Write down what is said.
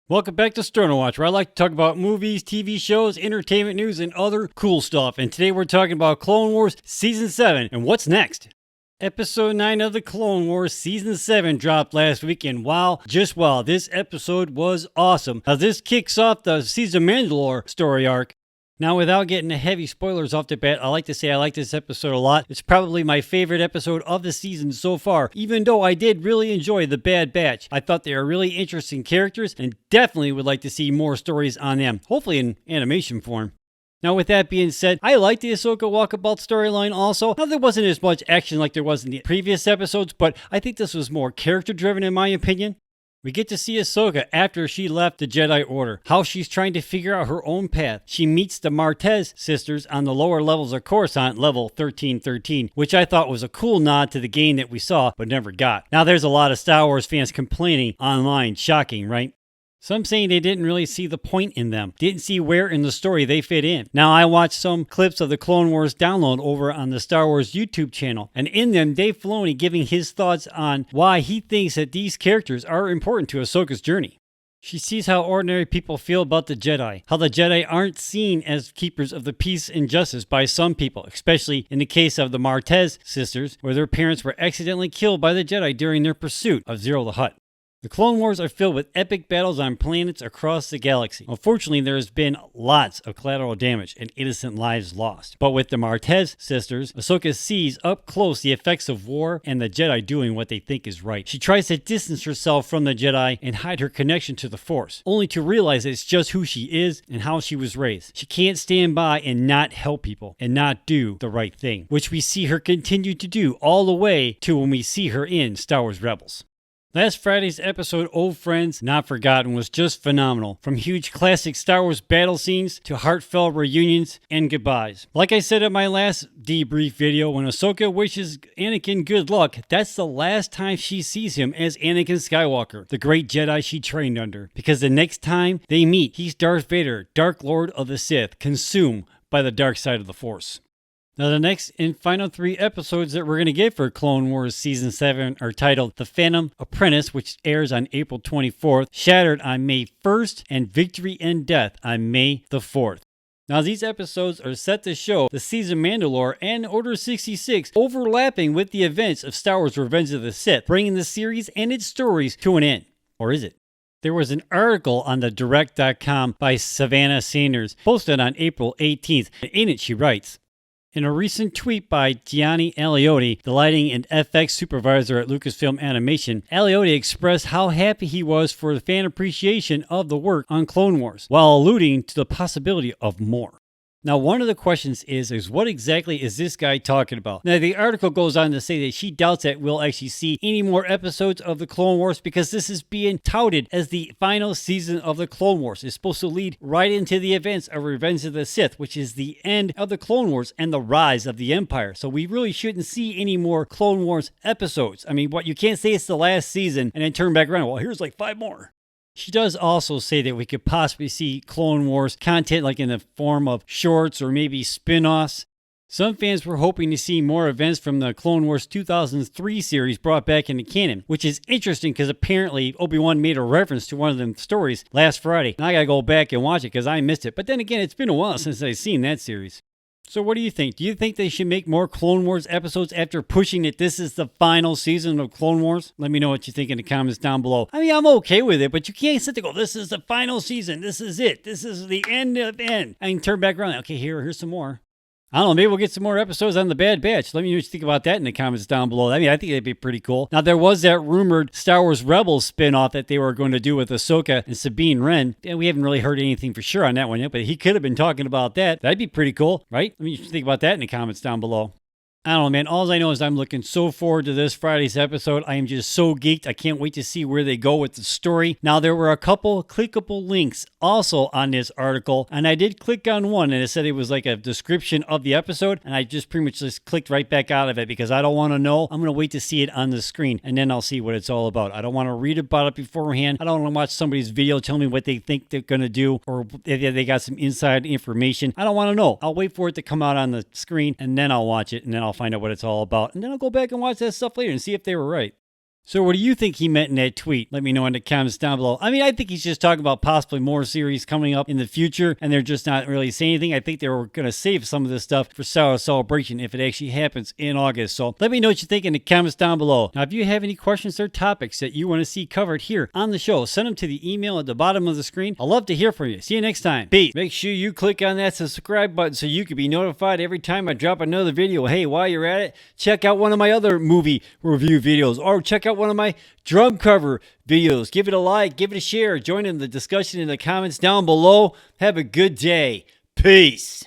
Welcome back to Stoner Watch, where I like to talk about movies, TV shows, entertainment news, and other cool stuff. And today we're talking about Clone Wars Season 7 and what's next. Episode 9 of the Clone Wars Season 7 dropped last week, and wow, this episode was awesome. Now this kicks off the Season Mandalore story arc. Now, without getting the heavy spoilers off the bat, I like to say I like this episode a lot. It's probably my favorite episode of the season so far, even though I did really enjoy the Bad Batch. I thought they were really interesting characters and definitely would like to see more stories on them, hopefully in animation form. Now, with that being said, I like the Ahsoka Walkabout storyline also. Now, there wasn't as much action like there was in the previous episodes, but I think this was more character-driven in my opinion. We get to see Ahsoka after she left the Jedi Order, how she's trying to figure out her own path. She meets the Martez sisters on the lower levels of Coruscant, level 1313, which I thought was a cool nod to the game that we saw but never got. Now there's a lot of Star Wars fans complaining online, shocking, right? Some saying they didn't really see the point in them, didn't see where in the story they fit in. Now, I watched some clips of the Clone Wars download over on the Star Wars YouTube channel, and in them, Dave Filoni giving his thoughts on why he thinks that these characters are important to Ahsoka's journey. She sees how ordinary people feel about the Jedi, how the Jedi aren't seen as keepers of the peace and justice by some people, especially in the case of the Martez sisters, where their parents were accidentally killed by the Jedi during their pursuit of Zero the Hutt. The Clone Wars are filled with epic battles on planets across the galaxy. Unfortunately, there has been lots of collateral damage and innocent lives lost. But with the Martez sisters, Ahsoka sees up close the effects of war and the Jedi doing what they think is right. She tries to distance herself from the Jedi and hide her connection to the Force, only to realize it's just who she is and how she was raised. She can't stand by and not help people and not do the right thing, which we see her continue to do all the way to when we see her in Star Wars Rebels. Last Friday's episode, Old Friends Not Forgotten, was just phenomenal. From huge classic Star Wars battle scenes to heartfelt reunions and goodbyes. Like I said in my last debrief video, when Ahsoka wishes Anakin good luck, that's the last time she sees him as Anakin Skywalker, the great Jedi she trained under. Because the next time they meet, he's Darth Vader, Dark Lord of the Sith, consumed by the dark side of the Force. Now, the next and final 3 episodes that we're going to get for Clone Wars Season 7 are titled The Phantom Apprentice, which airs on April 24th, Shattered on May 1st, and Victory and Death on May the 4th. Now, these episodes are set to show the Season Mandalore and Order 66 overlapping with the events of Star Wars Revenge of the Sith, bringing the series and its stories to an end. Or is it? There was an article on the direct.com by Savannah Sanders posted on April 18th. In it, she writes, in a recent tweet by Gianni Aliotti, the lighting and FX supervisor at Lucasfilm Animation, Aliotti expressed how happy he was for the fan appreciation of the work on Clone Wars, while alluding to the possibility of more. Now, one of the questions is what exactly is this guy talking about? Now, the article goes on to say that she doubts that we'll actually see any more episodes of the Clone Wars because this is being touted as the final season of the Clone Wars. It's supposed to lead right into the events of Revenge of the Sith, which is the end of the Clone Wars and the rise of the Empire. So we really shouldn't see any more Clone Wars episodes. I mean, you can't say it's the last season and then turn back around. Well, here's like 5 more. She does also say that we could possibly see Clone Wars content like in the form of shorts or maybe spin-offs. Some fans were hoping to see more events from the Clone Wars 2003 series brought back into canon, which is interesting because apparently Obi-Wan made a reference to one of them stories last Friday. And I gotta go back and watch it because I missed it. But then again, it's been a while since I've seen that series. So what do you think? Do you think they should make more Clone Wars episodes after pushing that this is the final season of Clone Wars? Let me know what you think in the comments down below. I mean, I'm okay with it, but you can't sit there and go, this is the final season. This is it. This is the end of end. I can turn back around. Okay, here's some more. I don't know, maybe we'll get some more episodes on The Bad Batch. Let me know what you think about that in the comments down below. I mean, I think that'd be pretty cool. Now, there was that rumored Star Wars Rebels spinoff that they were going to do with Ahsoka and Sabine Wren. And we haven't really heard anything for sure on that one yet, but he could have been talking about that. That'd be pretty cool, right? Let me know what you think about that in the comments down below. I don't know, man. All I know is I'm looking so forward to this Friday's episode. I am just so geeked. I can't wait to see where they go with the story. Now, there were a couple clickable links also on this article, and I did click on one, and it said it was like a description of the episode, and I just pretty much just clicked right back out of it because I don't want to know. I'm going to wait to see it on the screen, and then I'll see what it's all about. I don't want to read about it beforehand. I don't want to watch somebody's video tell me what they think they're going to do, or if they got some inside information. I don't want to know. I'll wait for it to come out on the screen, and then I'll watch it, and then I'll find out what it's all about. And then I'll go back and watch that stuff later and see if they were right. So what do you think he meant in that tweet? Let me know in the comments down below. I mean, I think he's just talking about possibly more series coming up in the future, and they're just not really saying anything. I think they were going to save some of this stuff for Star Wars Celebration if it actually happens in August. So let me know what you think in the comments down below. Now, if you have any questions or topics that you want to see covered here on the show, send them to the email at the bottom of the screen. I'd love to hear from you. See you next time. Peace. Make sure you click on that subscribe button so you can be notified every time I drop another video. Hey, while you're at it, check out one of my other movie review videos, or check out one of my drum cover videos. Give it a like, give it a share, join in the discussion in the comments down below. Have a good day. Peace.